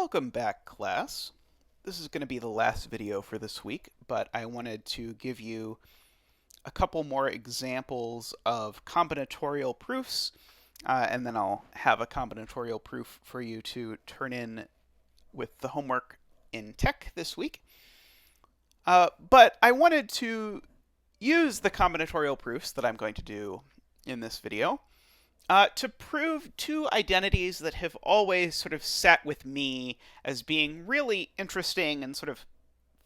Welcome back, class. This is going to be the last video for this week, but I wanted to give you a couple more examples of combinatorial proofs, and then I'll have a combinatorial proof for you to turn in with the homework in tech this week. But I wanted to use the combinatorial proofs that I'm going to do in this video to prove two identities that have always sort of sat with me as being really interesting and sort of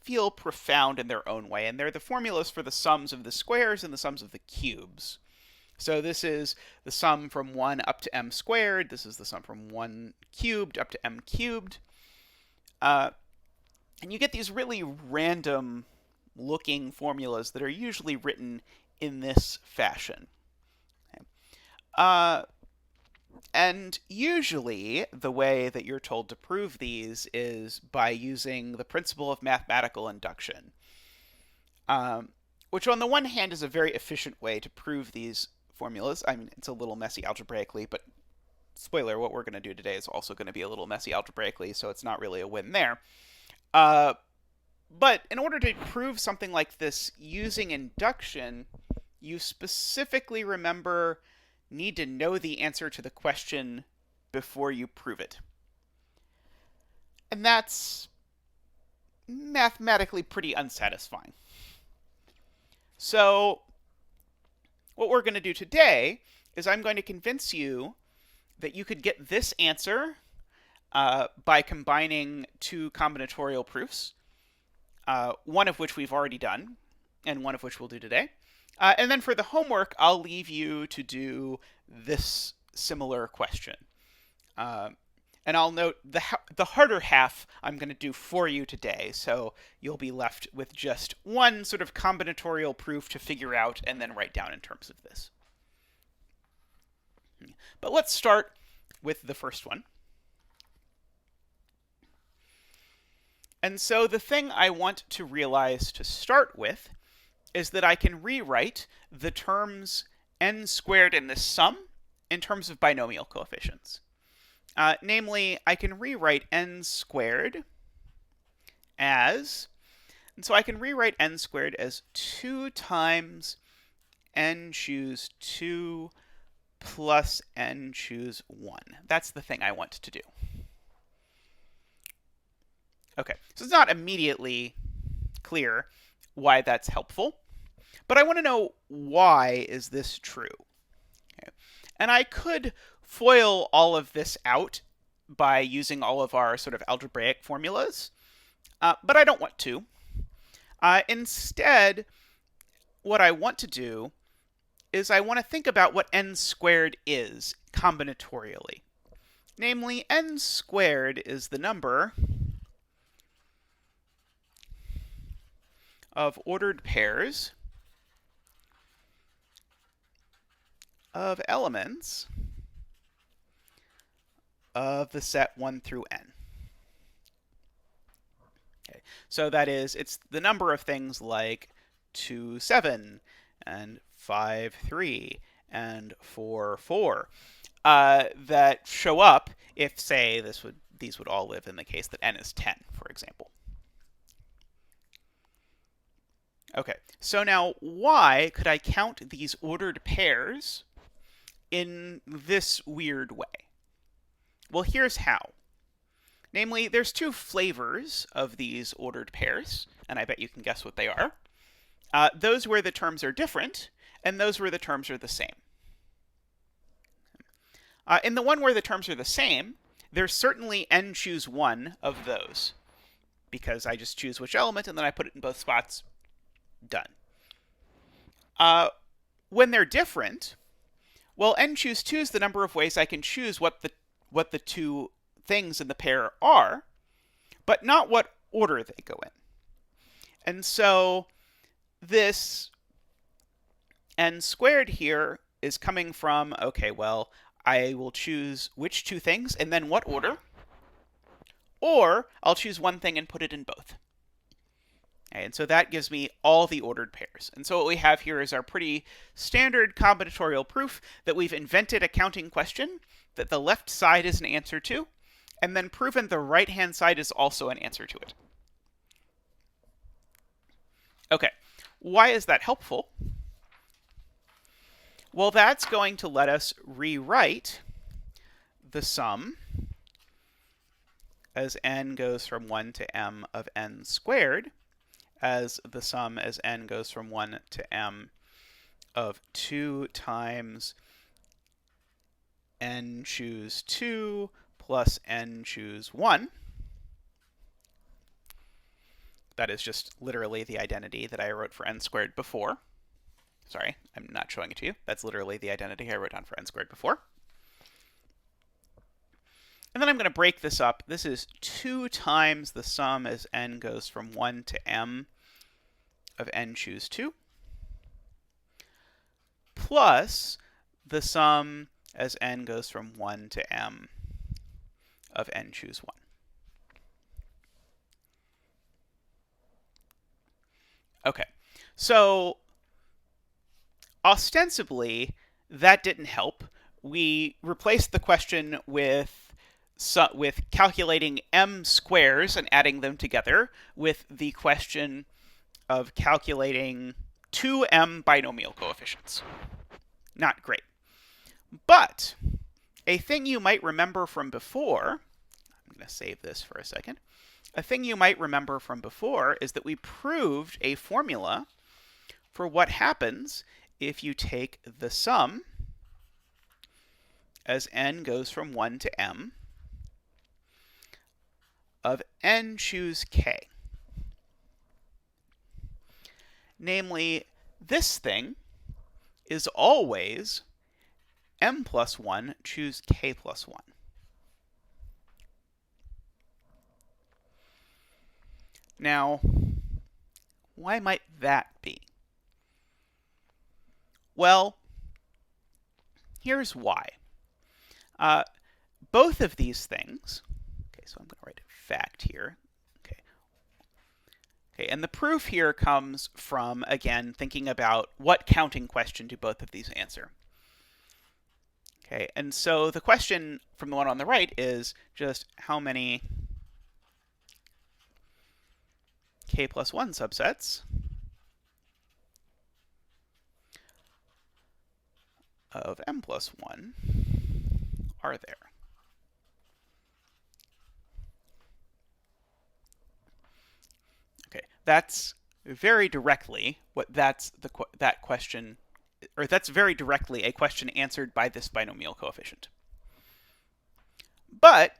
feel profound in their own way. And they're the formulas for the sums of the squares and the sums of the cubes. So this is the sum from 1 up to m squared. This is the sum from 1 cubed up to m cubed. And you get these really random looking formulas that are usually written in this fashion. And usually the way that you're told to prove these is by using the principle of mathematical induction, which on the one hand is a very efficient way to prove these formulas. I mean, it's a little messy algebraically, but spoiler, what we're going to do today is also going to be a little messy algebraically, so it's not really a win there. But in order to prove something like this using induction, you specifically need to know the answer to the question before you prove it. And that's mathematically pretty unsatisfying. So what we're going to do today is I'm going to convince you that you could get this answer by combining two combinatorial proofs, one of which we've already done, and one of which we'll do today. And then for the homework, I'll leave you to do this similar question. And I'll note the harder half I'm going to do for you today, so you'll be left with just one sort of combinatorial proof to figure out and then write down in terms of this. But let's start with the first one. And so the thing I want to realize to start with is that I can rewrite the terms n squared in this sum in terms of binomial coefficients. Namely, I can rewrite n squared as, and so I can rewrite n squared as 2 times n choose 2 plus n choose 1. That's the thing I want to do. Okay, so it's not immediately clear why that's helpful, but I want to know why is this true. Okay. And I could FOIL all of this out by using all of our sort of algebraic formulas, but I don't want to. Instead, what I want to do is I want to think about what n squared is combinatorially. Namely, n squared is the number of ordered pairs of elements of the set 1 through n. Okay, so that is, it's the number of things like 2, 7, and 5, 3, and 4, 4 that show up if, say, these would all live in the case that n is 10, for example. Okay, so now why could I count these ordered pairs in this weird way? Well, here's how. Namely, there's two flavors of these ordered pairs, and I bet you can guess what they are. Those where the terms are different, and those where the terms are the same. In the one where the terms are the same, there's certainly n choose 1 of those, because I just choose which element, and then I put it in both spots. Done. When they're different, well, n choose 2 is the number of ways I can choose what the two things in the pair are, but not what order they go in. And so this n squared here is coming from, okay, well, I will choose which two things and then what order, or I'll choose one thing and put it in both. And so that gives me all the ordered pairs. And so what we have here is our pretty standard combinatorial proof that we've invented a counting question that the left side is an answer to, and then proven the right-hand side is also an answer to it. Okay, why is that helpful? Well, that's going to let us rewrite the sum as n goes from 1 to m of n squared as the sum as n goes from 1 to m of 2 times n choose 2 plus n choose 1. That is just literally the identity that I wrote for n squared before. Sorry, I'm not showing it to you. That's literally the identity I wrote down for n squared before. And then I'm going to break this up. This is 2 times the sum as n goes from 1 to m of n choose 2 plus the sum as n goes from 1 to m of n choose 1. Okay, so ostensibly, that didn't help. We replaced the question with calculating m squares and adding them together with the question of calculating 2m binomial coefficients. Not great. But a thing you might remember from before, I'm going to save this for a second. A thing you might remember from before is that we proved a formula for what happens if you take the sum as n goes from 1 to m of n choose k. Namely, this thing is always m plus 1 choose k plus 1. Now, why might that be? Well, here's why. Both of these things, okay, so I'm going to write a fact here. Okay, and the proof here comes from, again, thinking about what counting question do both of these answer. Okay, and so the question from the one on the right is just how many k plus 1 subsets of m plus 1 are there? Okay, that's very directly what that question, or that's very directly a question answered by this binomial coefficient. But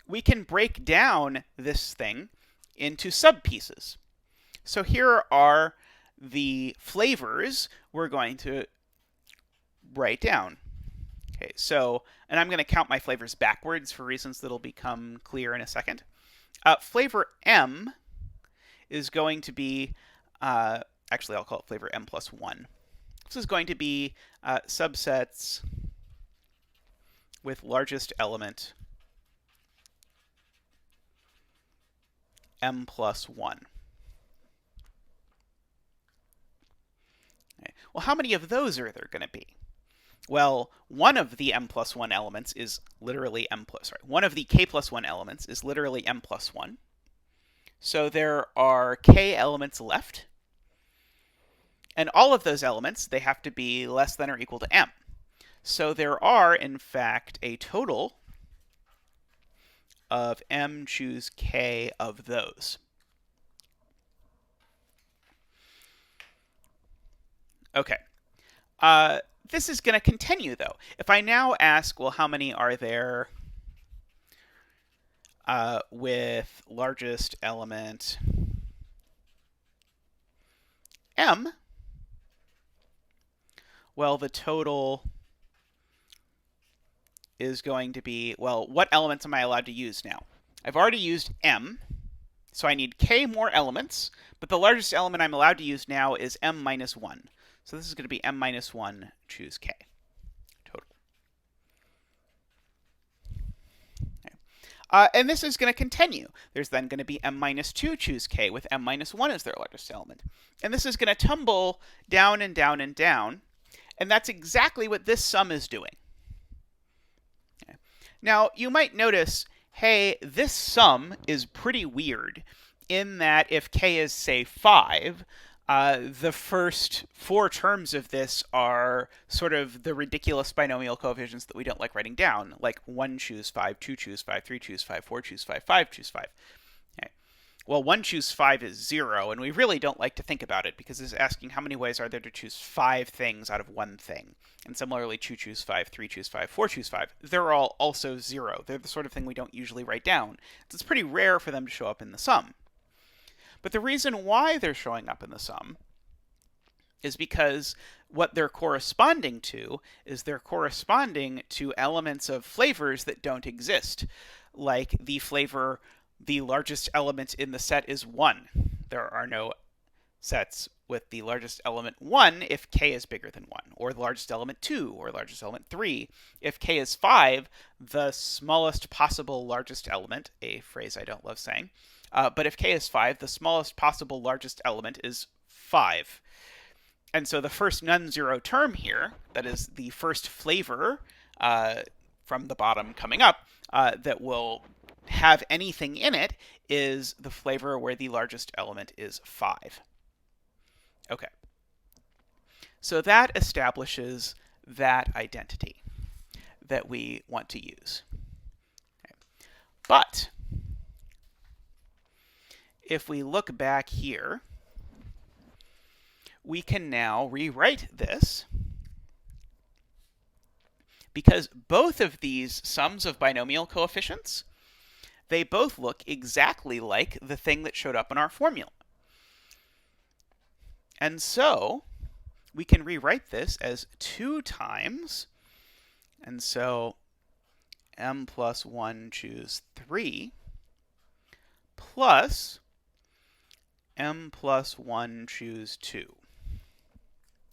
we can break down this thing into subpieces. So here are the flavors we're going to write down. Okay, so, and I'm going to count my flavors backwards for reasons that'll become clear in a second. Flavor M is going to be, actually I'll call it flavor M plus 1. This is going to be subsets with largest element m plus 1. Okay. Well, how many of those are there going to be? Well, one of the m plus 1 elements is literally one of the k plus 1 elements is literally m plus 1. So there are k elements left. And all of those elements, they have to be less than or equal to m. So there are, in fact, a total of m choose k of those. Okay. This is going to continue, though. If I now ask, well, how many are there with largest element m, well, the total is going to be, well, what elements am I allowed to use now? I've already used m, so I need k more elements, but the largest element I'm allowed to use now is m minus 1. So this is going to be m minus 1 choose k total. Okay. And this is going to continue. There's then going to be m minus 2 choose k with m minus 1 as their largest element. And this is going to tumble down and down and down. And that's exactly what this sum is doing. Okay. Now, you might notice, hey, this sum is pretty weird in that if k is, say, 5, the first 4 terms of this are sort of the ridiculous binomial coefficients that we don't like writing down, like 1 choose 5, 2 choose 5, 3 choose 5, 4 choose 5, 5 choose 5. Okay. Well, 1 choose 5 is 0, and we really don't like to think about it because it's asking how many ways are there to choose 5 things out of one thing. And similarly, 2 choose 5, 3 choose 5, 4 choose 5. They're all also 0. They're the sort of thing we don't usually write down. So it's pretty rare for them to show up in the sum. But the reason why they're showing up in the sum is because what they're corresponding to is they're corresponding to elements of flavors that don't exist, like the flavor the largest element in the set is 1. There are no sets with the largest element 1 if k is bigger than 1, or the largest element 2, or largest element 3. If k is 5, the smallest possible largest element, a phrase I don't love saying, but if k is 5, the smallest possible largest element is 5. And so the first non-zero term here, that is the first flavor from the bottom coming up, that will have anything in it is the flavor where the largest element is 5. Okay. So that establishes that identity that we want to use. Okay. But if we look back here, we can now rewrite this because both of these sums of binomial coefficients, they both look exactly like the thing that showed up in our formula. And so we can rewrite this as 2 times, and so m plus 1 choose 3 plus m plus 1 choose 2.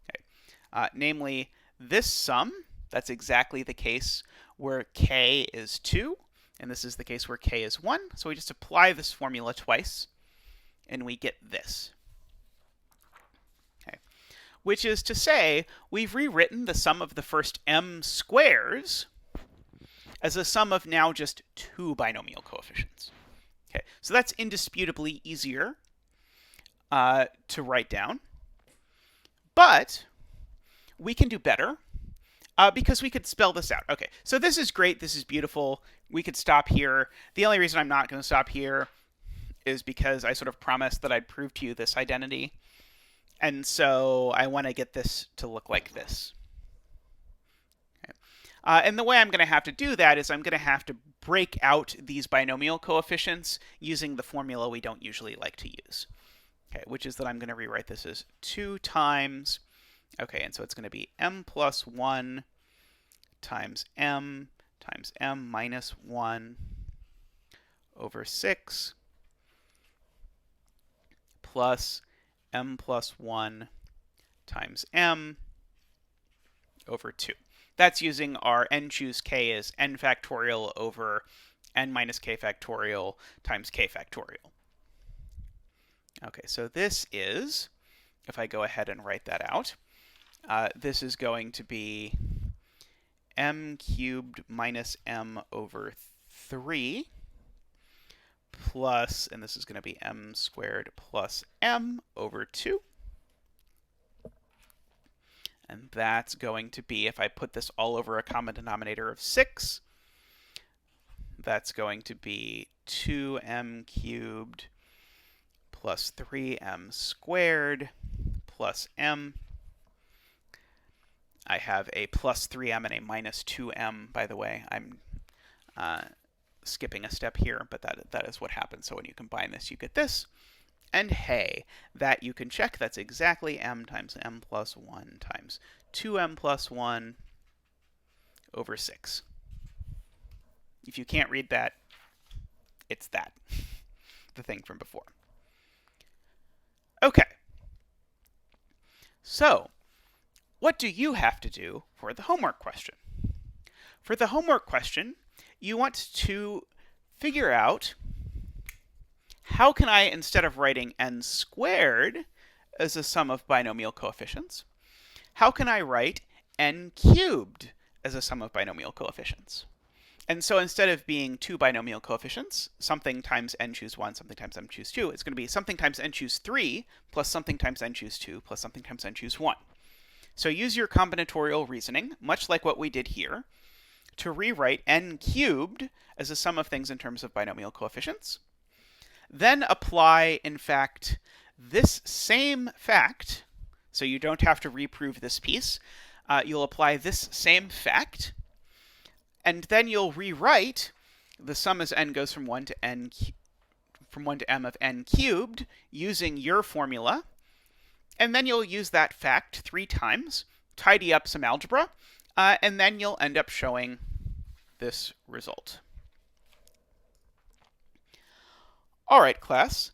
Okay. Namely, this sum, that's exactly the case where k is 2, and this is the case where k is 1. So we just apply this formula twice, and we get this. Okay. Which is to say, we've rewritten the sum of the first m squares as a sum of now just 2 binomial coefficients. Okay, so that's indisputably easier to write down. But we can do better because we could spell this out. Okay, so this is great. This is beautiful. We could stop here. The only reason I'm not going to stop here is because I sort of promised that I'd prove to you this identity. And so I want to get this to look like this. Okay. And the way I'm going to have to do that is I'm going to have to break out these binomial coefficients using the formula we don't usually like to use. Okay, which is that I'm going to rewrite this as 2 times, okay, and so it's going to be m plus 1 times m minus 1 over 6 plus m plus 1 times m over 2. That's using our n choose k as n factorial over n minus k factorial times k factorial. Okay, so this is, if I go ahead and write that out, this is going to be m cubed minus m over 3 plus, and this is going to be m squared plus m over 2. And that's going to be, if I put this all over a common denominator of 6, that's going to be 2m cubed plus 3m squared plus m. I have a plus 3m and a minus 2m, by the way. I'm skipping a step here, but that is what happens. So when you combine this, you get this. And hey, that you can check. That's exactly m times m plus 1 times 2m plus 1 over 6. If you can't read that, it's that, the thing from before. Okay. So, what do you have to do for the homework question? For the homework question, you want to figure out how can I, instead of writing n squared as a sum of binomial coefficients, how can I write n cubed as a sum of binomial coefficients? And so instead of being two binomial coefficients, something times n choose 1, something times n choose 2, it's going to be something times n choose 3 plus something times n choose 2 plus something times n choose 1. So use your combinatorial reasoning, much like what we did here, to rewrite n cubed as a sum of things in terms of binomial coefficients. Then apply, in fact, this same fact, so you don't have to reprove this piece. You'll apply this same fact, and then you'll rewrite the sum as n goes from 1 to n from 1 to m of n cubed using your formula. And then you'll use that fact 3 times, tidy up some algebra, and then you'll end up showing this result. All right, class,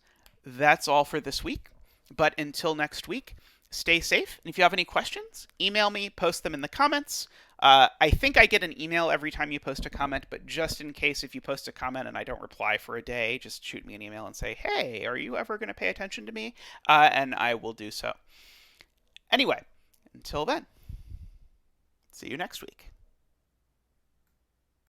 that's all for this week. But until next week, stay safe. And if you have any questions, email me, post them in the comments. I think I get an email every time you post a comment, but just in case if you post a comment and I don't reply for a day, just shoot me an email and say, hey, are you ever going to pay attention to me? And I will do so. Anyway, until then, see you next week.